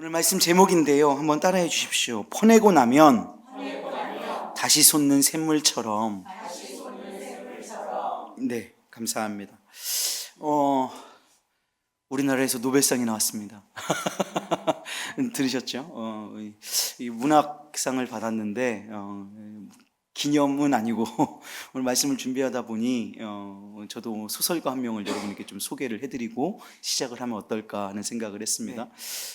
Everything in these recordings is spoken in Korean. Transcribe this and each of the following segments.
오늘 말씀 제목인데요. 한번 따라해 주십시오. 퍼내고 나면 다시 솟는 샘물처럼. 네, 감사합니다. 우리나라에서 노벨상이 나왔습니다. 들으셨죠? 이 문학상을 받았는데 기념은 아니고 오늘 말씀을 준비하다 보니 저도 소설가 한 명을 여러분께 좀 소개를 해드리고 시작을 하면 어떨까 하는 생각을 했습니다. 네.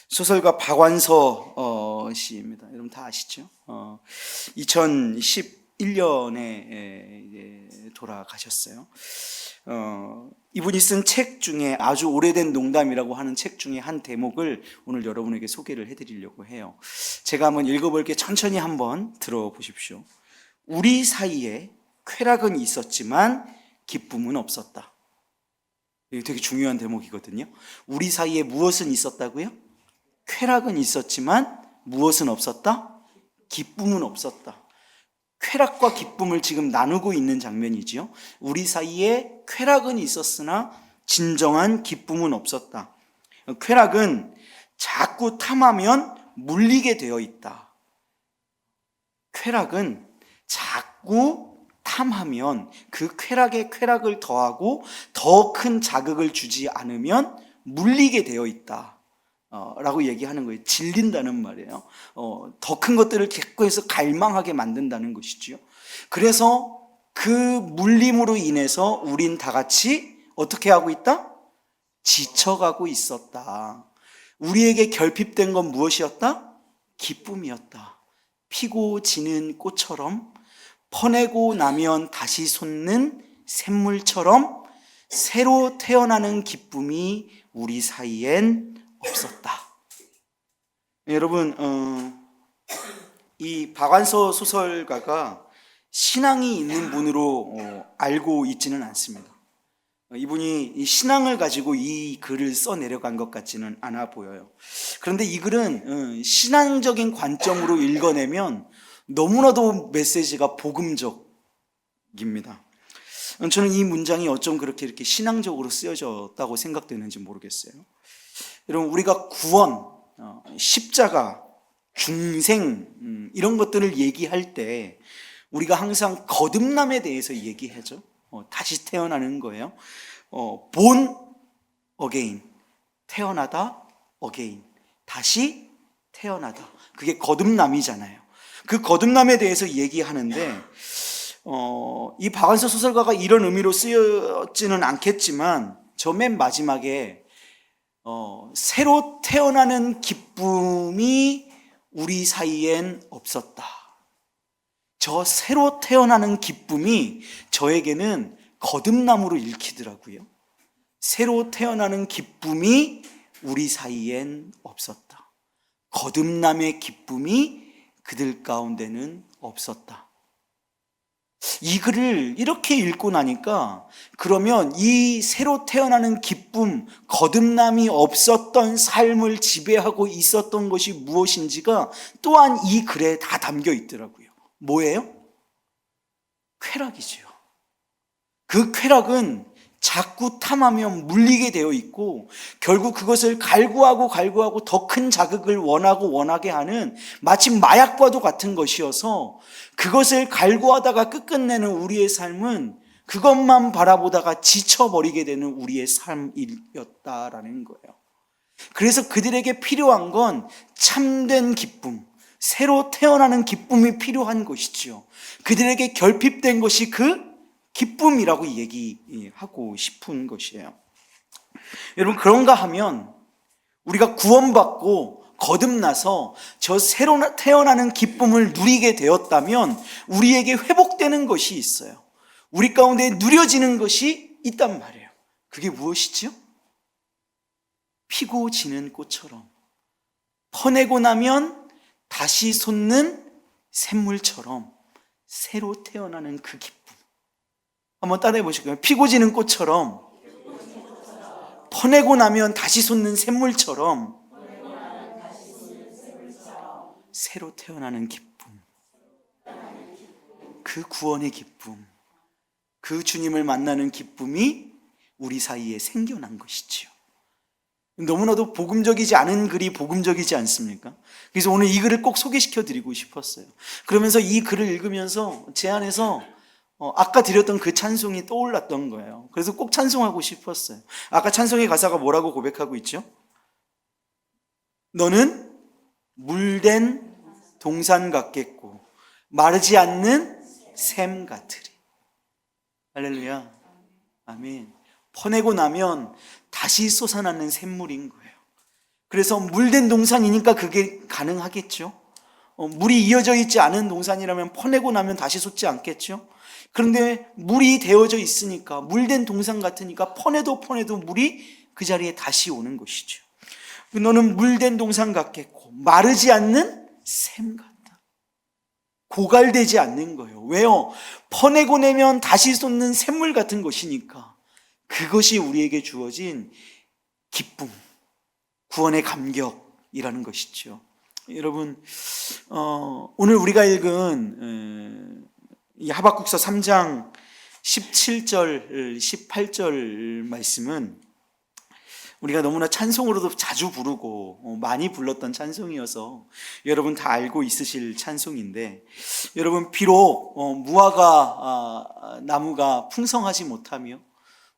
소설가 박완서 씨입니다. 여러분 다 아시죠? 2011년에 돌아가셨어요. 이분이 쓴 책 중에 아주 오래된 농담이라고 하는 책 중에 한 대목을 오늘 여러분에게 소개를 해드리려고 해요. 제가 한번 읽어볼게요. 천천히 한번 들어보십시오. 우리 사이에 쾌락은 있었지만 기쁨은 없었다. 이게 되게 중요한 대목이거든요. 우리 사이에 무엇은 있었다고요? 쾌락은 있었지만 무엇은 없었다? 기쁨은 없었다. 쾌락과 기쁨을 지금 나누고 있는 장면이지요. 우리 사이에 쾌락은 있었으나 진정한 기쁨은 없었다. 쾌락은 자꾸 탐하면 물리게 되어 있다. 쾌락은 자꾸 탐하면 그 쾌락에 쾌락을 더하고 더 큰 자극을 주지 않으면 물리게 되어 있다 라고 얘기하는 거예요. 질린다는 말이에요. 더 큰 것들을 계속해서 갈망하게 만든다는 것이죠. 그래서 그 물림으로 인해서 우린 다 같이 어떻게 하고 있다? 지쳐가고 있었다. 우리에게 결핍된 건 무엇이었다? 기쁨이었다. 피고 지는 꽃처럼 퍼내고 나면 다시 솟는 샘물처럼 새로 태어나는 기쁨이 우리 사이엔 없었다. 여러분, 이 박완서 소설가가 신앙이 있는 분으로 알고 있지는 않습니다. 이분이 이 신앙을 가지고 이 글을 써내려간 것 같지는 않아 보여요. 그런데 이 글은 신앙적인 관점으로 읽어내면 너무나도 메시지가 복음적입니다. 저는 이 문장이 어쩜 그렇게 이렇게 신앙적으로 쓰여졌다고 생각되는지 모르겠어요. 여러분, 우리가 구원, 십자가, 중생 이런 것들을 얘기할 때 우리가 항상 거듭남에 대해서 얘기하죠. 다시 태어나는 거예요. born again, 태어나다 again, 다시 태어나다. 그게 거듭남이잖아요. 그 거듭남에 대해서 얘기하는데 이 박완서 소설가가 이런 의미로 쓰였지는 않겠지만 저 맨 마지막에 새로 태어나는 기쁨이 우리 사이엔 없었다. 저 새로 태어나는 기쁨이 저에게는 거듭남으로 읽히더라고요. 새로 태어나는 기쁨이 우리 사이엔 없었다. 거듭남의 기쁨이 그들 가운데는 없었다. 이 글을 이렇게 읽고 나니까 그러면 이 새로 태어나는 기쁨, 거듭남이 없었던 삶을 지배하고 있었던 것이 무엇인지가 또한 이 글에 다 담겨 있더라고요. 뭐예요? 쾌락이지요. 그 쾌락은 자꾸 탐하면 물리게 되어 있고 결국 그것을 갈구하고 더 큰 자극을 원하게 하는 마치 마약과도 같은 것이어서 그것을 갈구하다가 끝끝내는 우리의 삶은 그것만 바라보다가 지쳐버리게 되는 우리의 삶이었다라는 거예요. 그래서 그들에게 필요한 건 참된 기쁨, 새로 태어나는 기쁨이 필요한 것이지요. 그들에게 결핍된 것이 그 기쁨이라고 얘기하고 싶은 것이에요. 여러분, 그런가 하면 우리가 구원받고 거듭나서 저 새로 태어나는 기쁨을 누리게 되었다면 우리에게 회복되는 것이 있어요. 우리 가운데 누려지는 것이 있단 말이에요. 그게 무엇이지요? 피고 지는 꽃처럼 퍼내고 나면 다시 솟는 샘물처럼 새로 태어나는 그 기쁨. 한번 따라해 보실까요? 피고 지는 꽃처럼 퍼내고 나면 다시 솟는 샘물처럼 새로 태어나는 기쁨. 그 구원의 기쁨, 그 주님을 만나는 기쁨이 우리 사이에 생겨난 것이지요. 너무나도 복음적이지 않은 글이 복음적이지 않습니까? 그래서 오늘 이 글을 꼭 소개시켜 드리고 싶었어요. 그러면서 이 글을 읽으면서 제 안에서 아까 드렸던 그 찬송이 떠올랐던 거예요. 그래서 꼭 찬송하고 싶었어요. 아까 찬송의 가사가 뭐라고 고백하고 있죠? 너는 물된 동산 같겠고 마르지 않는 샘 같으리. 할렐루야. 아멘. 퍼내고 나면 다시 솟아나는 샘물인 거예요. 그래서 물된 동산이니까 그게 가능하겠죠. 물이 이어져 있지 않은 동산이라면 퍼내고 나면 다시 솟지 않겠죠. 그런데 물이 되어져 있으니까, 물된 동산 같으니까 퍼내도 물이 그 자리에 다시 오는 것이죠. 너는 물된 동산 같겠고 마르지 않는 샘 같다. 고갈되지 않는 거예요. 왜요? 퍼내고 내면 다시 솟는 샘물 같은 것이니까. 그것이 우리에게 주어진 기쁨, 구원의 감격이라는 것이죠. 여러분, 오늘 우리가 읽은 이 하박국서 3장 17절, 18절 말씀은 우리가 너무나 찬송으로도 자주 부르고 많이 불렀던 찬송이어서 여러분 다 알고 있으실 찬송인데, 여러분 비록 무화과 나무가 풍성하지 못하며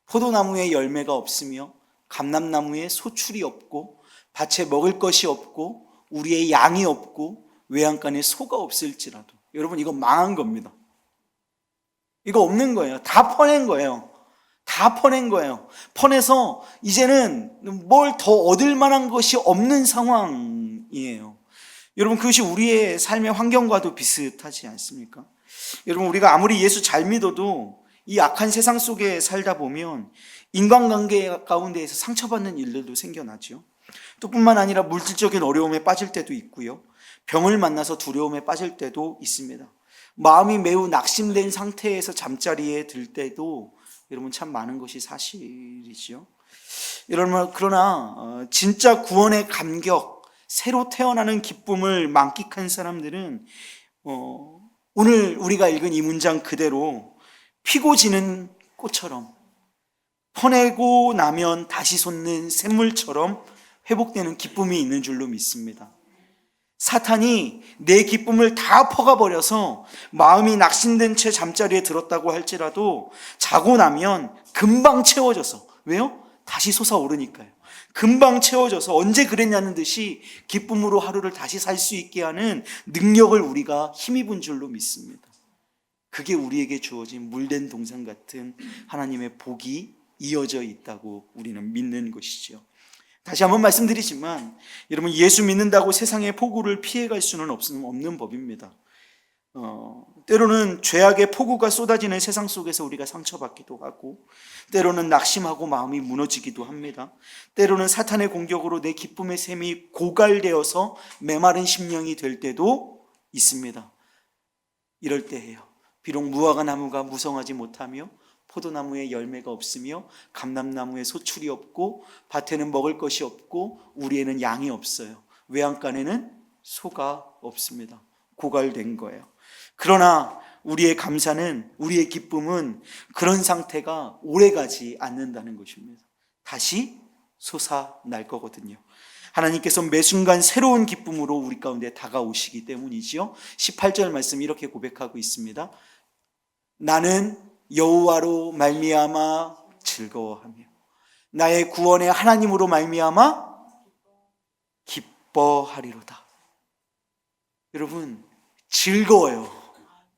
포도나무에 열매가 없으며 감람나무에 소출이 없고 밭에 먹을 것이 없고 우리의 양이 없고 외양간에 소가 없을지라도, 여러분 이거 망한 겁니다. 이거 없는 거예요. 다 퍼낸 거예요. 다 퍼낸 거예요. 퍼내서 이제는 뭘 더 얻을 만한 것이 없는 상황이에요. 여러분 그것이 우리의 삶의 환경과도 비슷하지 않습니까? 여러분 우리가 아무리 예수 잘 믿어도 이 악한 세상 속에 살다 보면 인간관계 가운데에서 상처받는 일들도 생겨나죠. 또 뿐만 아니라 물질적인 어려움에 빠질 때도 있고요. 병을 만나서 두려움에 빠질 때도 있습니다. 마음이 매우 낙심된 상태에서 잠자리에 들 때도 여러분 참 많은 것이 사실이죠. 여러분 그러나 진짜 구원의 감격, 새로 태어나는 기쁨을 만끽한 사람들은 오늘 우리가 읽은 이 문장 그대로 피고 지는 꽃처럼 퍼내고 나면 다시 솟는 샘물처럼 회복되는 기쁨이 있는 줄로 믿습니다. 사탄이 내 기쁨을 다 퍼가버려서 마음이 낙심된 채 잠자리에 들었다고 할지라도 자고 나면 금방 채워져서, 왜요? 다시 솟아오르니까요. 금방 채워져서 언제 그랬냐는 듯이 기쁨으로 하루를 다시 살 수 있게 하는 능력을 우리가 힘입은 줄로 믿습니다. 그게 우리에게 주어진 물된 동산 같은 하나님의 복이 이어져 있다고 우리는 믿는 것이죠. 다시 한번 말씀드리지만 여러분 예수 믿는다고 세상의 폭우를 피해갈 수는 없는 법입니다. 때로는 죄악의 폭우가 쏟아지는 세상 속에서 우리가 상처받기도 하고, 때로는 낙심하고 마음이 무너지기도 합니다. 때로는 사탄의 공격으로 내 기쁨의 샘이 고갈되어서 메마른 심령이 될 때도 있습니다. 이럴 때예요. 비록 무화과 나무가 무성하지 못하며 포도나무에 열매가 없으며 감람나무에 소출이 없고 밭에는 먹을 것이 없고 우리에는 양이 없어요. 외양간에는 소가 없습니다. 고갈된 거예요. 그러나 우리의 감사는, 우리의 기쁨은 그런 상태가 오래가지 않는다는 것입니다. 다시 솟아날 거거든요. 하나님께서 매 순간 새로운 기쁨으로 우리 가운데 다가오시기 때문이지요. 18절 말씀 이렇게 고백하고 있습니다. 나는 여호와로 말미암아 즐거워하며 나의 구원의 하나님으로 말미암아 기뻐하리로다. 여러분 즐거워요.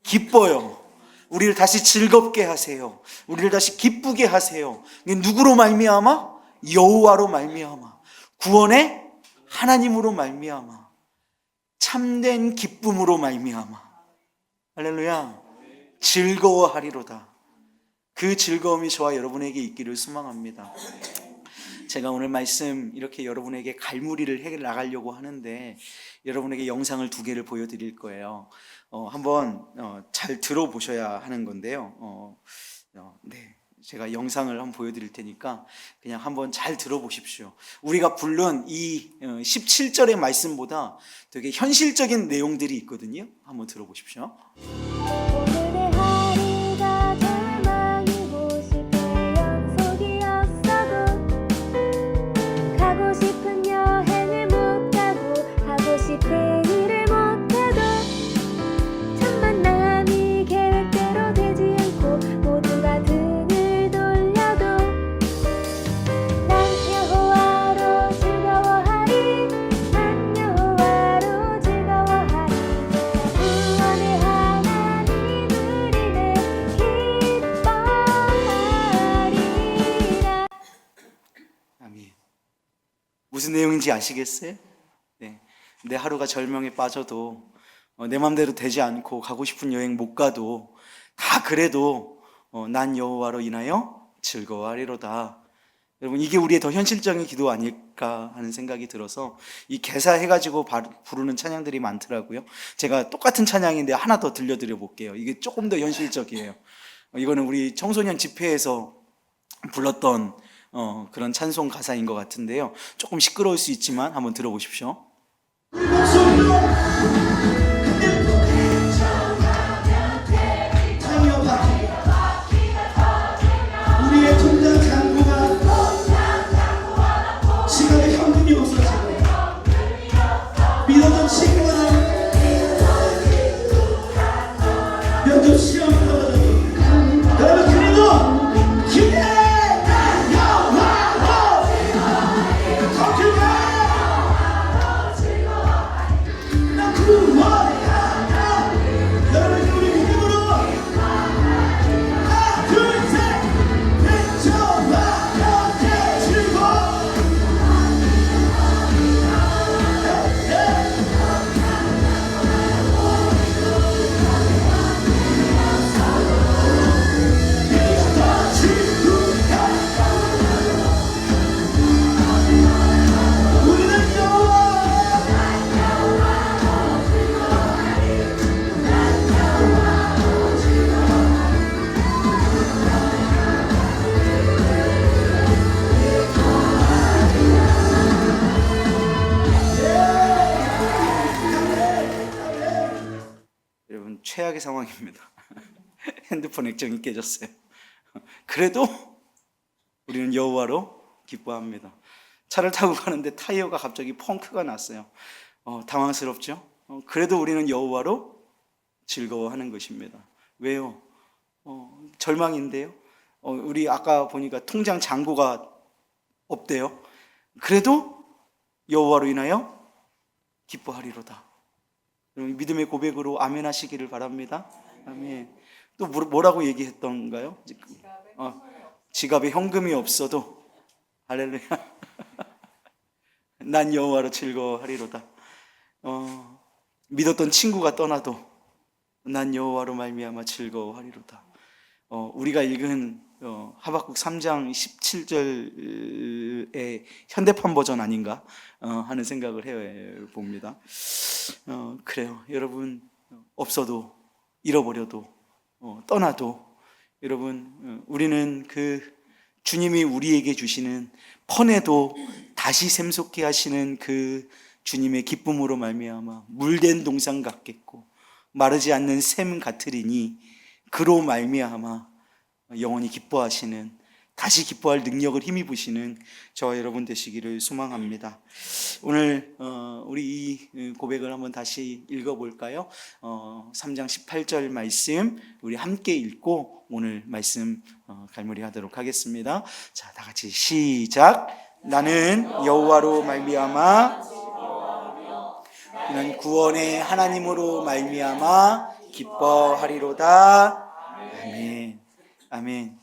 기뻐요. 우리를 다시 즐겁게 하세요. 우리를 다시 기쁘게 하세요. 누구로 말미암아? 여호와로 말미암아, 구원의 하나님으로 말미암아, 참된 기쁨으로 말미암아. 할렐루야. 즐거워하리로다. 그 즐거움이 저와 여러분에게 있기를 소망합니다. 제가 오늘 말씀 이렇게 여러분에게 갈무리를 해 나가려고 하는데 여러분에게 영상을 2개를 보여드릴 거예요. 한번 잘 들어보셔야 하는 건데요. 네, 제가 영상을 한번 보여드릴 테니까 그냥 한번 잘 들어보십시오. 우리가 부른 이 17절의 말씀보다 되게 현실적인 내용들이 있거든요. 한번 들어보십시오. 가고 무슨 내용인지 아시겠어요? 네. 내 하루가 절명에 빠져도 내 맘대로 되지 않고 가고 싶은 여행 못 가도 다 그래도 난 여호와로 인하여 즐거워하리로다. 여러분, 이게 우리의 더 현실적인 기도 아닐까 하는 생각이 들어서 이 개사해가지고 부르는 찬양들이 많더라고요. 제가 똑같은 찬양인데 하나 더 들려드려 볼게요. 이게 조금 더 현실적이에요. 이거는 우리 청소년 집회에서 불렀던 그런 찬송 가사인 것 같은데요. 조금 시끄러울 수 있지만 한번 들어보십시오. 우리의 통장 잔고가 지갑에 현금이 없어지고 믿었던 친구가 면접 시험이 떨어져도 여러분 그래도 기대 최악의 상황입니다. 핸드폰 액정이 깨졌어요. 그래도 우리는 여호와로 기뻐합니다. 차를 타고 가는데 타이어가 갑자기 펑크가 났어요. 당황스럽죠? 그래도 우리는 여호와로 즐거워하는 것입니다. 왜요? 절망인데요. 우리 아까 보니까 통장 잔고가 없대요. 그래도 여호와로 인하여 기뻐하리로다. 믿음의 고백으로 아멘 하시기를 바랍니다. 아멘. 또 뭐라고 얘기했던가요? 지갑에 현금이 없어도 할렐루야. 난 여호와로 즐거워하리로다. 믿었던 친구가 떠나도 난 여호와로 말미암아 즐거워하리로다. 우리가 읽은 하박국 3장 17절의 현대판 버전 아닌가 하는 생각을 해봅니다. 그래요. 여러분, 없어도 잃어버려도 떠나도 여러분, 우리는 그 주님이 우리에게 주시는 펀에도 다시 샘솟게 하시는 그 주님의 기쁨으로 말미암아 물된 동산 같겠고 마르지 않는 샘 같으리니 그로 말미암아 영원히 기뻐하시는, 다시 기뻐할 능력을 힘입으시는 저와 여러분 되시기를 소망합니다. 오늘 우리 이 고백을 한번 다시 읽어볼까요? 3장 18절 말씀 우리 함께 읽고 오늘 말씀 갈무리하도록 하겠습니다. 자, 다 같이 시작. 나는 여호와로 말미암아 나는 구원의 하나님으로 말미암아 기뻐하리로다. 아멘. 아멘.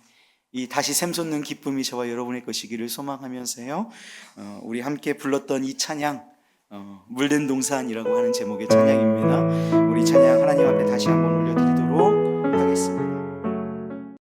이 다시 샘솟는 기쁨이 저와 여러분의 것이기를 소망하면서요, 우리 함께 불렀던 이 찬양, 물된 동산이라고 하는 제목의 찬양입니다. 우리 찬양 하나님 앞에 다시 한번